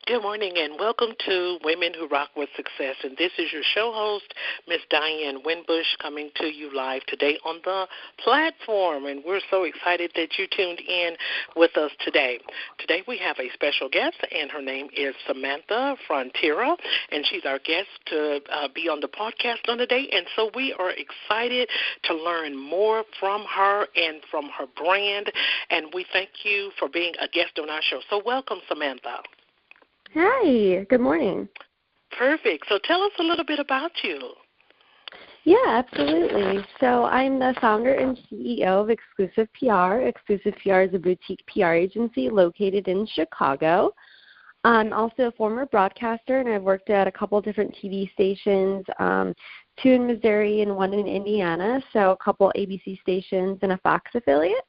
Good morning and welcome to Women Who Rock with Success. And this is your show host, Miss Diane Winbush, coming to you live today on the platform. And we're so excited that you tuned in with us today. Today we have a special guest, and her name is Samantha Frontera, and she's our guest to be on the podcast on the day. And so we are excited to learn more from her and from her brand. And we thank you for being a guest on our show. So welcome, Samantha. Hi, good morning. Perfect. So tell us a little bit about you. Yeah, absolutely. So I'm the founder and CEO of Exclusive PR. Exclusive PR is a boutique PR agency located in Chicago. I'm also a former broadcaster, and I've worked at a couple different TV stations, two in Missouri and one in Indiana, so a couple ABC stations and a Fox affiliate.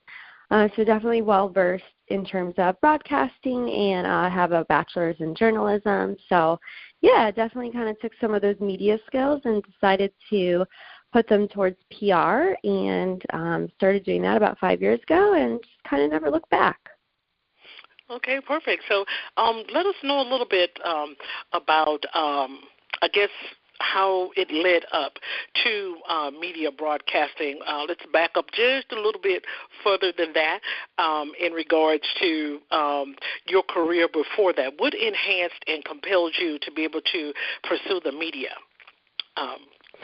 So definitely well-versed in terms of broadcasting, and I have a bachelor's in journalism. So, yeah, definitely kind of took some of those media skills and decided to put them towards PR, and started doing that about 5 years ago and just kind of never looked back. Okay, perfect. So let us know a little bit about, I guess, how it led up to media broadcasting. Let's back up just a little bit further than that in regards to your career before that. What enhanced and compelled you to be able to pursue the media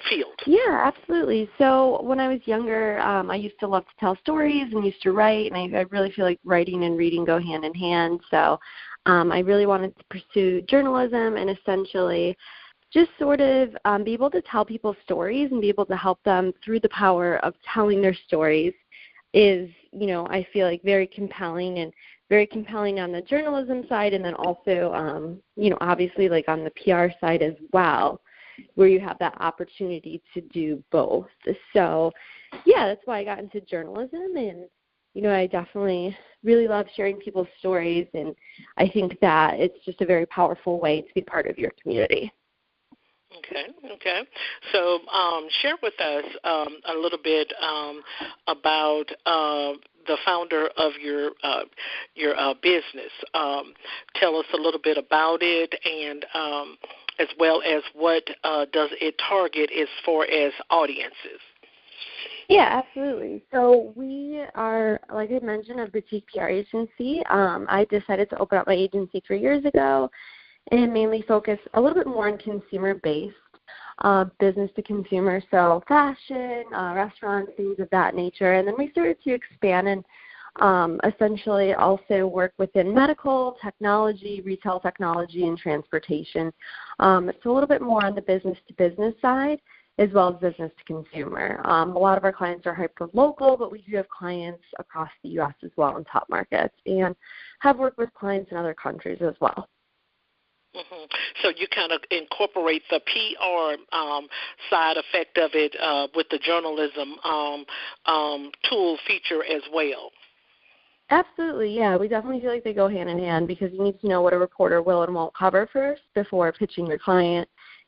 field? Yeah, absolutely. So when I was younger, I used to love to tell stories and used to write, and I really feel like writing and reading go hand in hand. So I really wanted to pursue journalism and essentially just sort of be able to tell people stories and be able to help them through the power of telling their stories is, I feel like very compelling and very compelling on the journalism side, and then also, obviously like on the PR side as well, where you have that opportunity to do both. So, yeah, that's why I got into journalism, and, I definitely really love sharing people's stories, and I think that it's just a very powerful way to be part of your community. Okay. So share with us a little bit about the founder of your business. Tell us a little bit about it, and as well as what does it target as far as audiences. Yeah, absolutely. So we are, like I mentioned, a boutique PR agency. I decided to open up my agency 3 years ago and mainly focus a little bit more on consumer-based business to consumer, so fashion, restaurants, things of that nature. And then we started to expand and essentially also work within medical, technology, retail technology, and transportation. It's a little bit more on the business-to-business side as well as business to consumer. A lot of our clients are hyper-local, but we do have clients across the U.S. as well in top markets, and have worked with clients in other countries as well. Mm-hmm. So you kind of incorporate the PR side effect of it with the journalism tool feature as well. Absolutely, yeah. We definitely feel like they go hand in hand because you need to know what a reporter will and won't cover first before pitching your client.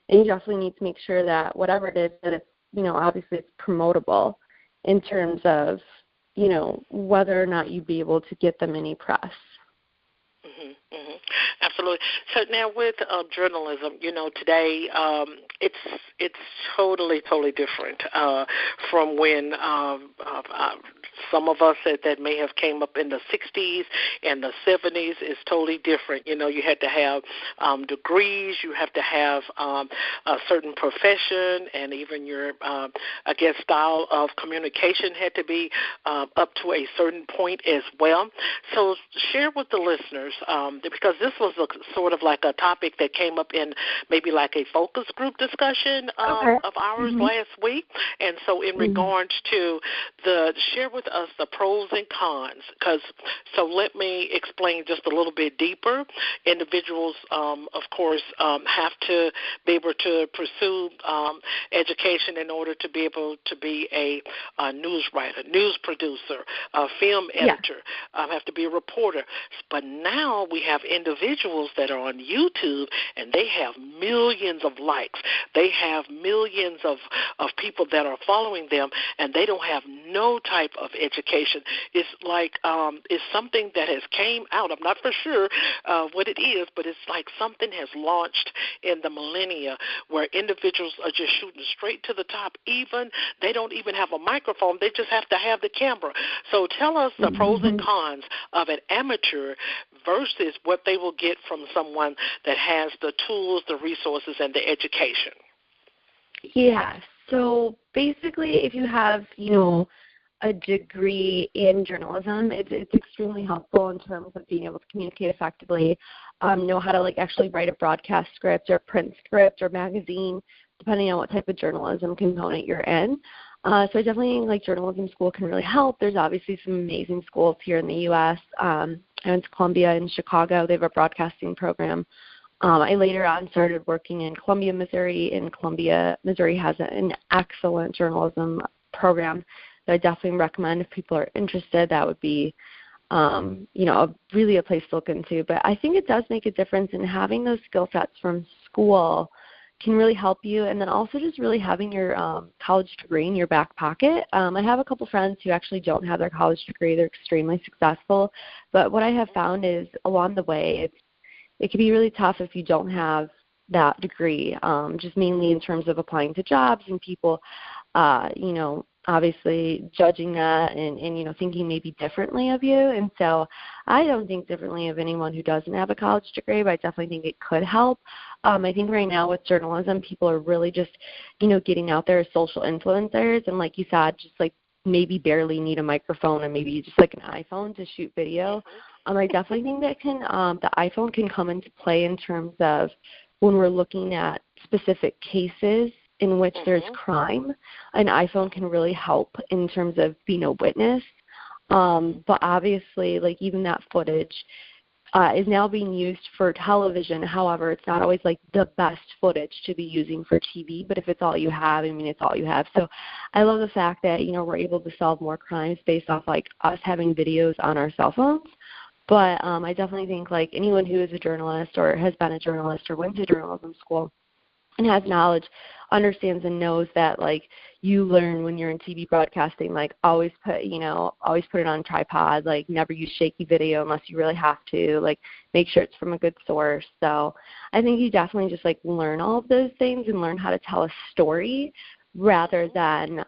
And you definitely need to make sure that whatever it is, that it's, obviously it's promotable in terms of, whether or not you'd be able to get them any press. Absolutely. So now with journalism, today it's totally different from when some of us that may have came up in the 60s and the 70s is totally different. You had to have degrees, you have to have a certain profession, and even your, style of communication had to be up to a certain point as well. So share with the listeners, because this was sort of like a topic that came up in maybe like a focus group discussion of ours last week. And so in regards to share with us the pros and cons, so let me explain just a little bit deeper. Individuals, of course, have to be able to pursue education in order to be able to be a news writer, news producer, a film editor, have to be a reporter. But now we have individuals that are on YouTube, and they have millions of likes. They have millions of people that are following them, and they don't have no type of education. It's like it's something that has came out. I'm not for sure what it is, but it's like something has launched in the millennia where individuals are just shooting straight to the top. Even they don't even have a microphone. They just have to have the camera. So tell us the pros and cons of an amateur versus what they will get from someone that has the tools, the resources, and the education. Yeah. So basically, if you have, a degree in journalism, it's extremely helpful in terms of being able to communicate effectively, know how to actually write a broadcast script or print script or magazine, depending on what type of journalism component you're in. So I definitely think journalism school can really help. There's obviously some amazing schools here in the U.S. I went to Columbia in Chicago. They have a broadcasting program. I later on started working in Columbia, Missouri, and Columbia, Missouri has an excellent journalism program that I definitely recommend if people are interested. That would be, really a place to look into. But I think it does make a difference in having those skill sets from school can really help you, and then also just really having your college degree in your back pocket. I have a couple friends who actually don't have their college degree. They're extremely successful. But what I have found is along the way, it can be really tough if you don't have that degree, just mainly in terms of applying to jobs and people, obviously judging that and thinking maybe differently of you. And so I don't think differently of anyone who doesn't have a college degree, but I definitely think it could help. I think right now with journalism, people are really just, getting out there as social influencers. And like you said, just maybe barely need a microphone and maybe just an iPhone to shoot video. I definitely think that the iPhone can come into play in terms of when we're looking at specific cases in which there's crime. An iPhone can really help in terms of being a witness. But obviously, even that footage is now being used for television. However, it's not always the best footage to be using for TV, but if it's all you have, it's all you have. So I love the fact that, we're able to solve more crimes based off us having videos on our cell phones. But I definitely think anyone who is a journalist or has been a journalist or went to journalism school and has knowledge understands and knows that you learn when you're in TV broadcasting, always put it on a tripod, never use shaky video unless you really have to, make sure it's from a good source. So I think you definitely just learn all of those things and learn how to tell a story rather than,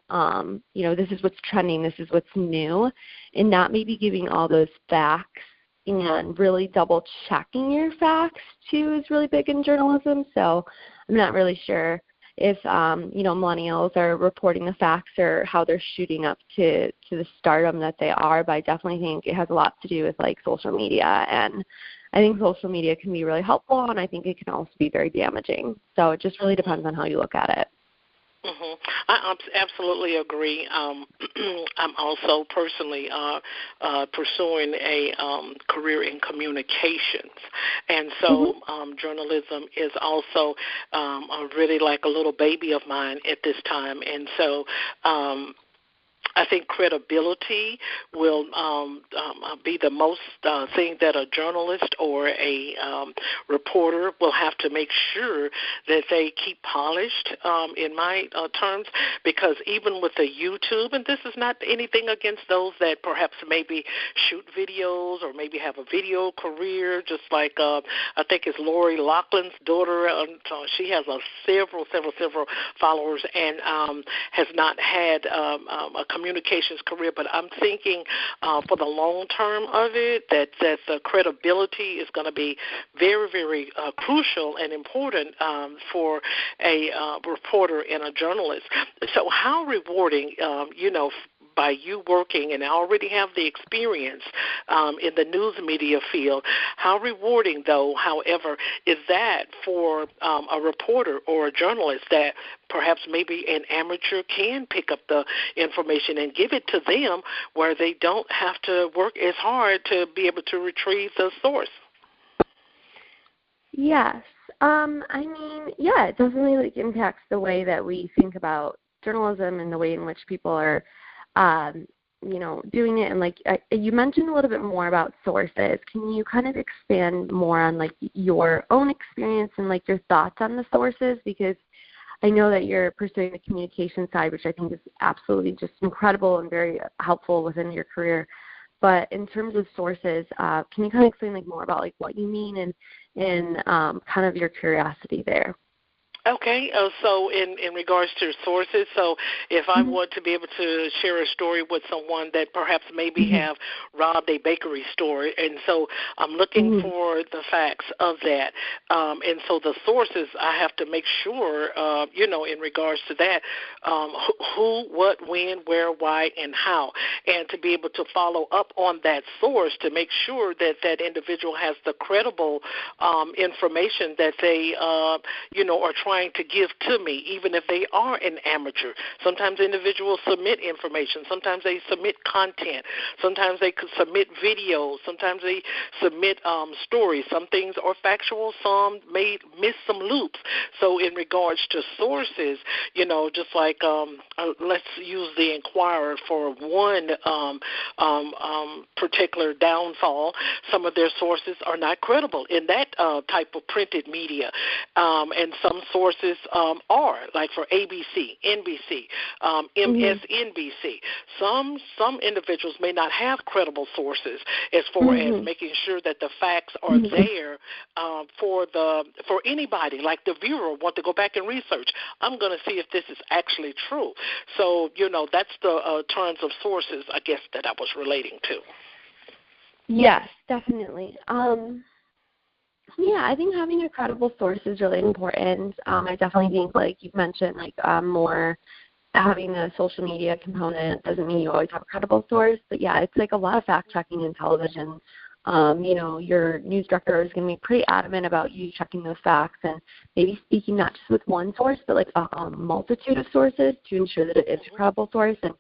this is what's trending, this is what's new, and not maybe giving all those facts and really double checking your facts too is really big in journalism. So I'm not really sure if millennials are reporting the facts or how they're shooting up to the stardom that they are, but I definitely think it has a lot to do with social media, and I think social media can be really helpful, and I think it can also be very damaging. So it just really depends on how you look at it. I absolutely agree. I'm also personally pursuing a career in communications, and so journalism is also really a little baby of mine at this time, and so I think credibility will be the most thing that a journalist or a reporter will have to make sure that they keep polished, in my terms, because even with the YouTube, and this is not anything against those that perhaps maybe shoot videos or maybe have a video career, just I think it's Lori Loughlin's daughter. She has several followers and has not had a communications career, but I'm thinking for the long term of it that the credibility is going to be very, very crucial and important for a reporter and a journalist. So how rewarding, by you working and already have the experience in the news media field, how rewarding, though, however, is that for a reporter or a journalist that perhaps maybe an amateur can pick up the information and give it to them where they don't have to work as hard to be able to retrieve the source? Yes. It definitely impacts the way that we think about journalism and the way in which people are doing it. And you mentioned a little bit more about sources. Can you kind of expand more on your own experience and your thoughts on the sources? Because I know that you're pursuing the communication side, which I think is absolutely just incredible and very helpful within your career. But in terms of sources, can you kind of explain like more about like what you mean and kind of your curiosity there? Okay, so in regards to sources, so if I want to be able to share a story with someone that perhaps maybe have robbed a bakery store, and so I'm looking for the facts of that, and so the sources I have to make sure, in regards to that, who, what, when, where, why, and how, and to be able to follow up on that source to make sure that that individual has the credible information that they, are trying to give to me, even if they are an amateur. Sometimes individuals submit information. Sometimes they submit content. Sometimes they could submit videos. Sometimes they submit stories. Some things are factual. Some may miss some loops. So in regards to sources, just like let's use the Inquirer for one particular downfall. Some of their sources are not credible in that type of printed media, and some sources are, like for ABC, NBC, MSNBC. Some individuals may not have credible sources as far as making sure that the facts are there for anybody, like the viewer want to go back and research. I'm going to see if this is actually true. So, that's the terms of sources, I guess, that I was relating to. Yes, definitely. Yeah, I think having a credible source is really important. I definitely think, like you've mentioned, more having a social media component doesn't mean you always have a credible source. But, yeah, it's like a lot of fact-checking in television. Your news director is going to be pretty adamant about you checking those facts and maybe speaking not just with one source, but like a multitude of sources to ensure that it is a credible source. And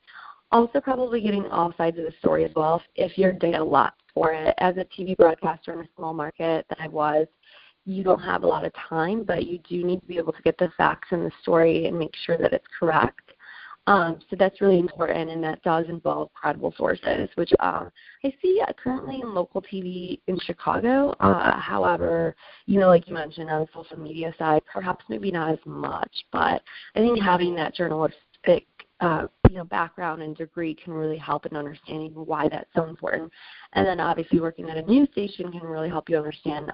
also probably getting all sides of the story as well if you're doing a lot for it. As a TV broadcaster in a small market that I was, you don't have a lot of time, but you do need to be able to get the facts in the story and make sure that it's correct. So that's really important, and that does involve credible sources, which I see currently in local TV in Chicago. However, like you mentioned, on the social media side, perhaps maybe not as much, but I think having that journalistic background and degree can really help in understanding why that's so important. And then obviously working at a news station can really help you understand,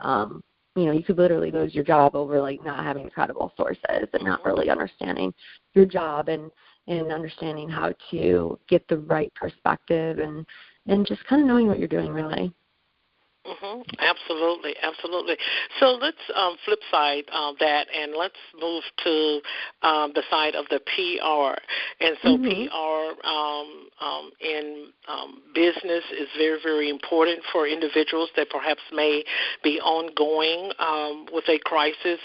you could literally lose your job over not having credible sources and not really understanding your job and understanding how to get the right perspective and just kind of knowing what you're doing really. Absolutely, absolutely. So let's flip side that, and let's move to the side of the PR. And so PR in business is very, very important for individuals that perhaps may be ongoing with a crisis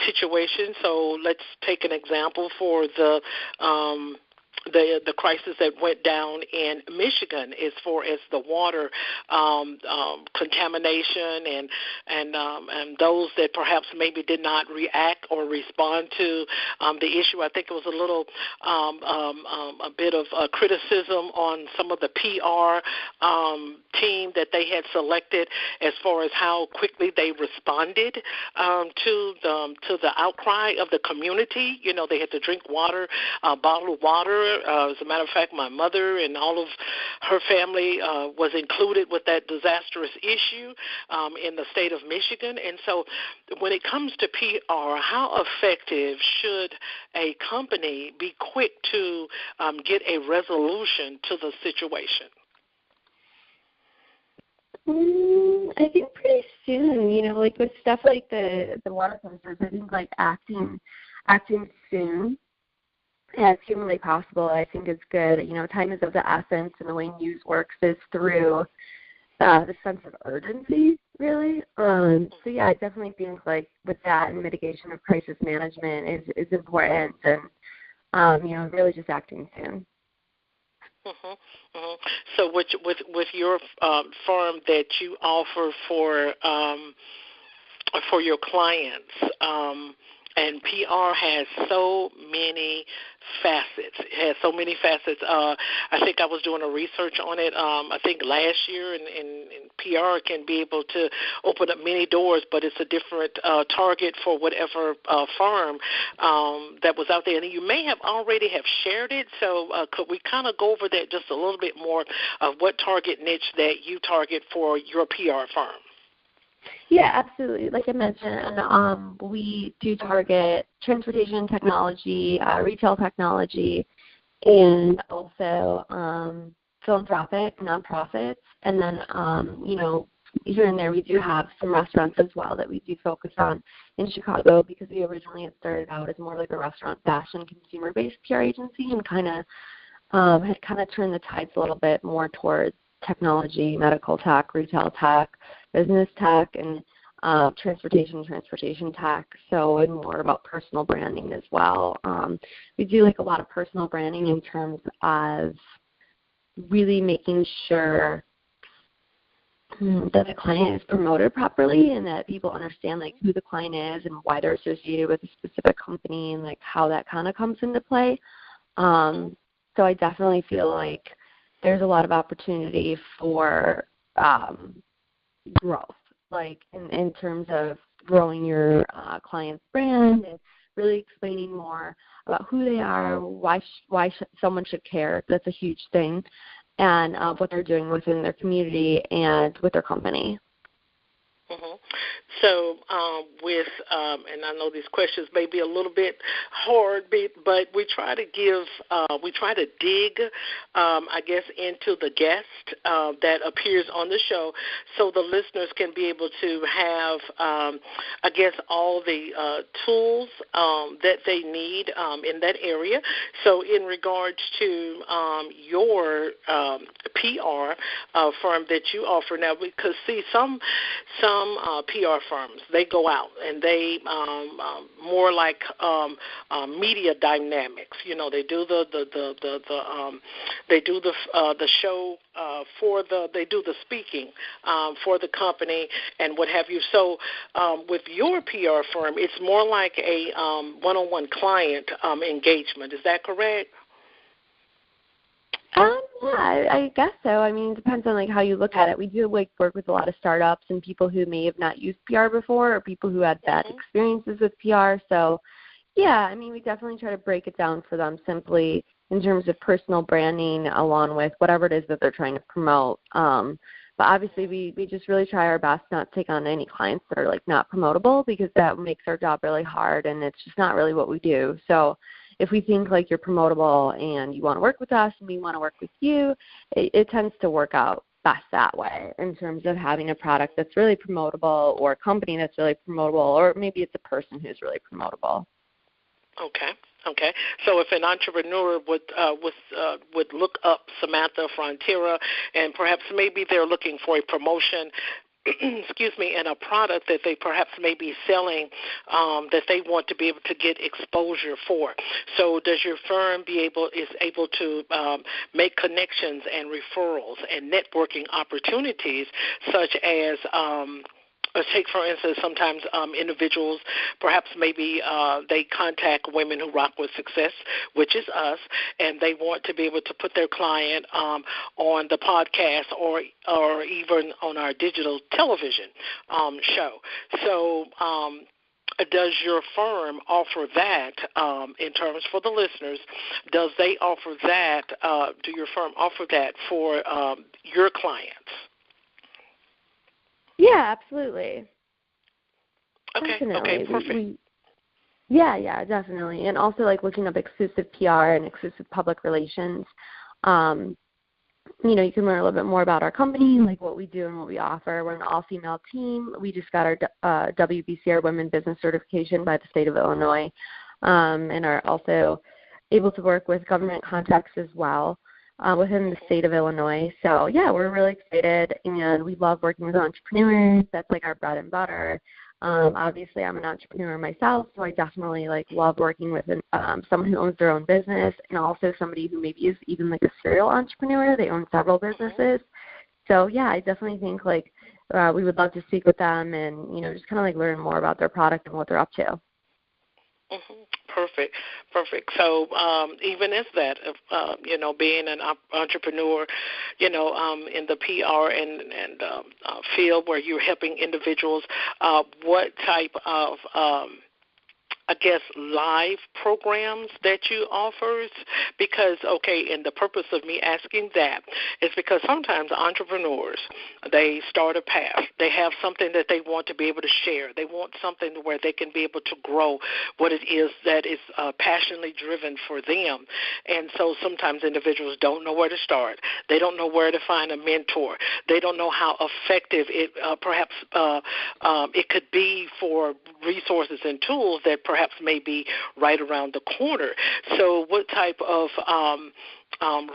situation. So let's take an example for the crisis that went down in Michigan as far as the water contamination and those that perhaps maybe did not react or respond to the issue. I think it was a little a bit of criticism on some of the PR team that they had selected as far as how quickly they responded to the outcry of the community. They had to drink water, bottled water. As a matter of fact, my mother and all of her family was included with that disastrous issue in the state of Michigan. And so when it comes to PR, how effective should a company be quick to get a resolution to the situation? I think pretty soon, with stuff like the water sensors, I think acting soon as humanly possible, I think is good. Time is of the essence, and the way news works is through the sense of urgency, really. So yeah, I definitely think with that and mitigation of crisis management is important, and really just acting soon. So with your firm that you offer for your clients, And PR has so many facets. It has so many facets. I think I was doing a research on it, I think last year, and PR can be able to open up many doors, but it's a different target for whatever firm that was out there. And you may have already have shared it, so could we kind of go over that just a little bit more of what target niche that you target for your PR firm? Yeah, absolutely. Like I mentioned, we do target transportation technology, retail technology, and also philanthropic nonprofits. And then, here and there we do have some restaurants as well that we do focus on in Chicago, because we originally had started out as more like a restaurant fashion consumer-based PR agency, and had turned the tides a little bit more towards technology, medical tech, retail tech, business tech, and transportation tech, so and more about personal branding as well. We do like a lot of personal branding in terms of really making sure that the client is promoted properly, and that people understand like who the client is and why they're associated with a specific company, and like how that kind of comes into play. So I definitely feel like there's a lot of opportunity for growth, like in terms of growing your client's brand and really explaining more about who they are, why someone should care. That's a huge thing, and what they're doing within their community and with their company. Mm-hmm. So and I know these questions may be a little bit hard, but we try to dig, I guess, into the guest that appears on the show, so the listeners can be able to have, I guess, all the tools that they need in that area. So in regards to your PR firm that you offer now, because see some PR firms, they go out and they more like media dynamics. They do the show they do the speaking for the company and what have you. So with your PR firm, it's more like a one-on-one client engagement. Is that correct? Yeah, I guess so. I mean, it depends on like how you look at it. We do like work with a lot of startups and people who may have not used PR before, or people who had bad experiences with PR. So, yeah, I mean, we definitely try to break it down for them simply in terms of personal branding, along with whatever it is that they're trying to promote. But obviously, we just really try our best not to take on any clients that are like not promotable, because that makes our job really hard, and it's just not really what we do. So if we think like you're promotable and you want to work with us and we want to work with you, it tends to work out best that way, in terms of having a product that's really promotable, or a company that's really promotable, or maybe it's a person who's really promotable. Okay. So if an entrepreneur would look up Samantha Frontera, and perhaps maybe they're looking for a promotion, excuse me, and a product that they perhaps may be selling that they want to be able to get exposure for. So does your firm is able to make connections and referrals and networking opportunities, such as take, for instance, sometimes individuals, perhaps maybe they contact Women Who Rock with Success, which is us, and they want to be able to put their client on the podcast or even on our digital television show. So does your firm offer that in terms for the listeners? Does they offer that? Do your firm offer that for your clients? Yeah, absolutely. Okay, definitely. Okay, perfect. Yeah, definitely. And also like looking up exclusive PR and exclusive public relations. You can learn a little bit more about our company, like what we do and what we offer. We're an all-female team. We just got our WBCR Women Business Certification by the state of Illinois, and are also able to work with government contracts as well within the state of Illinois. So, yeah, we're really excited, and we love working with entrepreneurs. That's like our bread and butter. Obviously, I'm an entrepreneur myself, so I definitely love working with someone who owns their own business, and also somebody who maybe is even like a serial entrepreneur. They own several businesses. So, yeah, I definitely think we would love to speak with them and, just kind of learn more about their product and what they're up to. Perfect. So even as that, being an entrepreneur, in the PR and field where you're helping individuals, what type of live programs that you offers? Because, and the purpose of me asking that is because sometimes entrepreneurs, they start a path. They have something that they want to be able to share. They want something where they can be able to grow what it is that is passionately driven for them. And so sometimes individuals don't know where to start. They don't know where to find a mentor. They don't know how effective it perhaps it could be for resources and tools that perhaps may be right around the corner. So what type of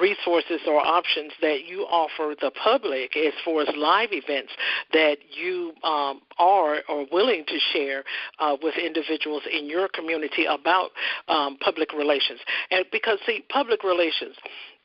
resources or options that you offer the public as far as live events that you are or willing to share with individuals in your community about public relations? And because, see, public relations,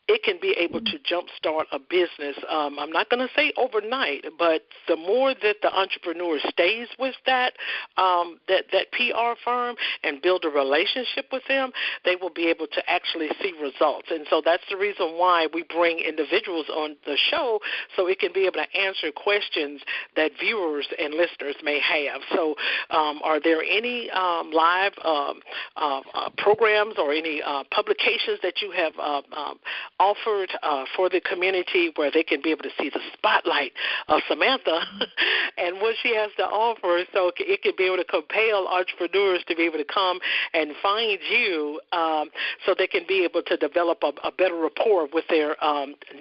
it can be able to jumpstart a business. I'm not going to say overnight, but the more that the entrepreneur stays with that PR firm and build a relationship with them, they will be able to actually see results. And so that's the reason why we bring individuals on the show, so it can be able to answer questions that viewers and listeners may have. So are there any live programs or any publications that you have offered for the community where they can be able to see the spotlight of Samantha and what she has to offer, so it can be able to compel entrepreneurs to be able to come and find you, so they can be able to develop a better rapport with their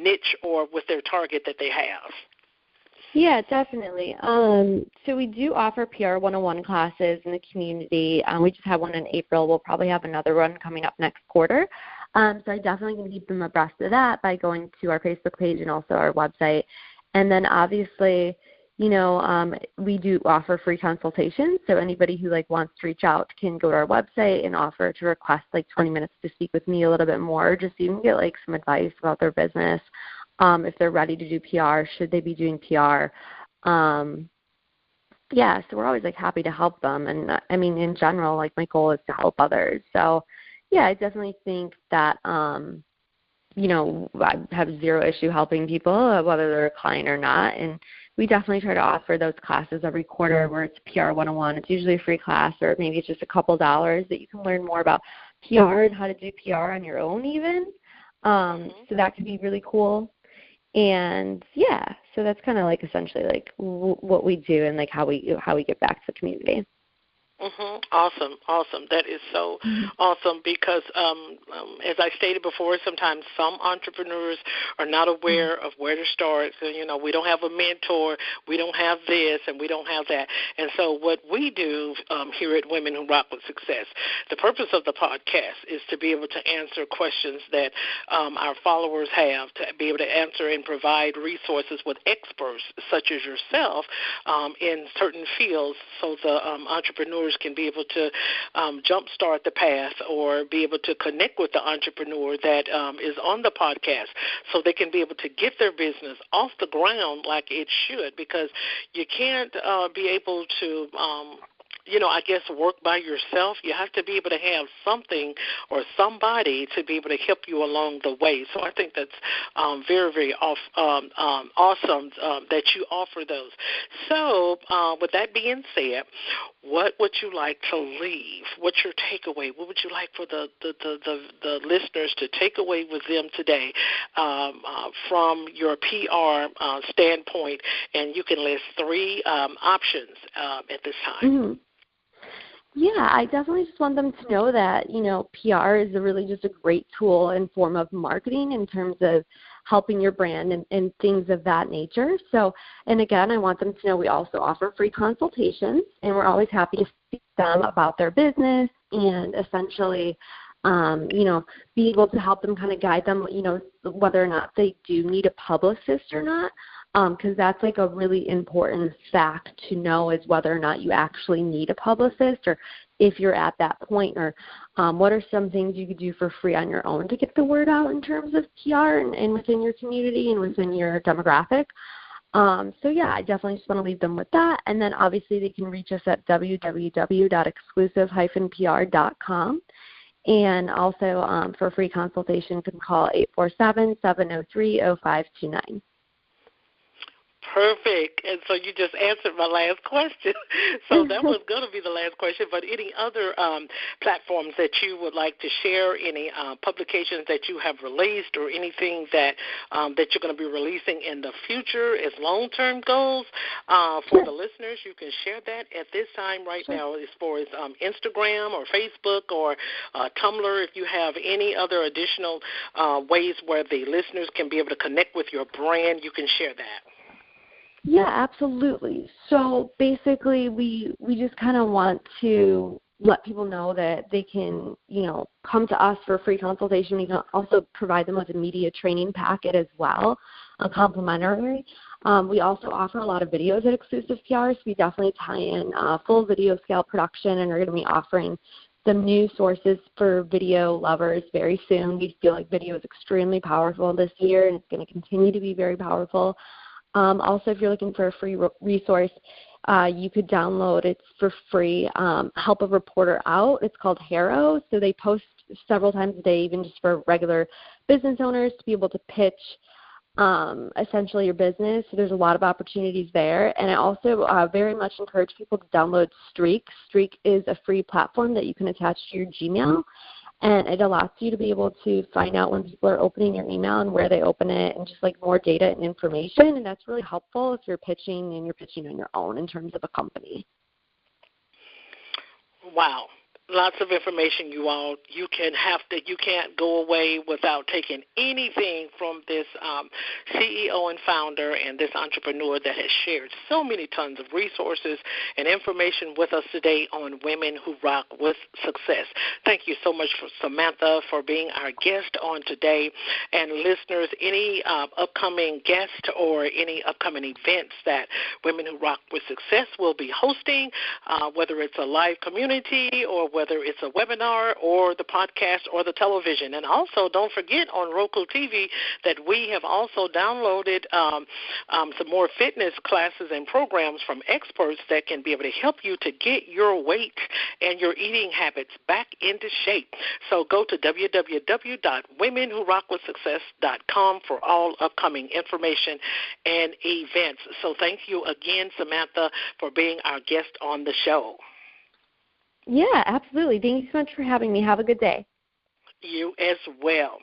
niche or with their target that they have? Yeah, definitely. So we do offer PR 101 classes in the community. We just had one in April. We'll probably have another one coming up next quarter. So I definitely can keep them abreast of that by going to our Facebook page and also our website. And then obviously, we do offer free consultations. So anybody who wants to reach out can go to our website and offer to request 20 minutes to speak with me a little bit more, just so you can get some advice about their business. If they're ready to do PR, should they be doing PR? Yeah, so we're always happy to help them. And I mean, in general, my goal is to help others. So yeah, I definitely think that, I have zero issue helping people, whether they're a client or not. And we definitely try to offer those classes every quarter where it's PR 101. It's usually a free class, or maybe it's just a couple dollars that you can learn more about PR and how to do PR on your own even. So that could be really cool. And yeah, so that's kind of essentially what we do and how we get back to the community. Awesome. That is so awesome because, as I stated before, sometimes some entrepreneurs are not aware of where to start. So, we don't have a mentor, we don't have this, and we don't have that. And so what we do here at Women Who Rock with Success, the purpose of the podcast is to be able to answer questions that our followers have, to be able to answer and provide resources with experts such as yourself in certain fields, so the entrepreneurs can be able to jumpstart the path or be able to connect with the entrepreneur that is on the podcast, so they can be able to get their business off the ground like it should, because you can't be able to work by yourself. You have to be able to have something or somebody to be able to help you along the way. So I think that's very, very awesome that you offer those. So with that being said, what would you like to leave? What's your takeaway? What would you like for the listeners to take away with them today from your PR standpoint? And you can list 3 options at this time. Mm-hmm. Yeah, I definitely just want them to know that, PR is really just a great tool and form of marketing in terms of helping your brand and things of that nature. So, and again, I want them to know we also offer free consultations, and we're always happy to speak to them about their business and essentially, be able to help them kind of guide them, whether or not they do need a publicist or not. Because that's a really important fact to know, is whether or not you actually need a publicist, or if you're at that point, or what are some things you could do for free on your own to get the word out in terms of PR and within your community and within your demographic. So yeah, I definitely just want to leave them with that. And then obviously they can reach us at www.exclusive-pr.com. And also for a free consultation, you can call 847-703-0529. Perfect. And so you just answered my last question. So that was going to be the last question. But any other platforms that you would like to share, any publications that you have released or anything that that you're going to be releasing in the future as long-term goals for the listeners, you can share that at this time right now as far as Instagram or Facebook or Tumblr. If you have any other additional ways where the listeners can be able to connect with your brand, you can share that. Yeah, absolutely. So basically we just kind of want to let people know that they can, come to us for a free consultation. We can also provide them with a media training packet as well, complimentary. We also offer a lot of videos at Exclusive PR, so we definitely tie in full video scale production, and are going to be offering some new sources for video lovers very soon. We feel like video is extremely powerful this year, and it's going to continue to be very powerful. Also, if you're looking for a free resource, you could download, it's for free, Help a Reporter Out. It's called HARO. So they post several times a day, even just for regular business owners to be able to pitch essentially your business. So there's a lot of opportunities there. And I also very much encourage people to download Streak. Streak is a free platform that you can attach to your Gmail. And it allows you to be able to find out when people are opening your email and where they open it, and just like more data and information. And that's really helpful if you're pitching and you're pitching on your own in terms of a company. Wow. Lots of information, you all. You can't go away without taking anything from this CEO and founder and this entrepreneur that has shared so many tons of resources and information with us today on Women Who Rock with Success. Thank you so much, Samantha, for being our guest on today. And listeners, any upcoming guests or any upcoming events that Women Who Rock with Success will be hosting, whether it's a live community or whether it's a webinar or the podcast or the television. And also, don't forget on Roku TV that we have also downloaded some more fitness classes and programs from experts that can be able to help you to get your weight and your eating habits back into shape. So go to www.womenwhorockwithsuccess.com for all upcoming information and events. So thank you again, Samantha, for being our guest on the show. Yeah, absolutely. Thank you so much for having me. Have a good day. You as well.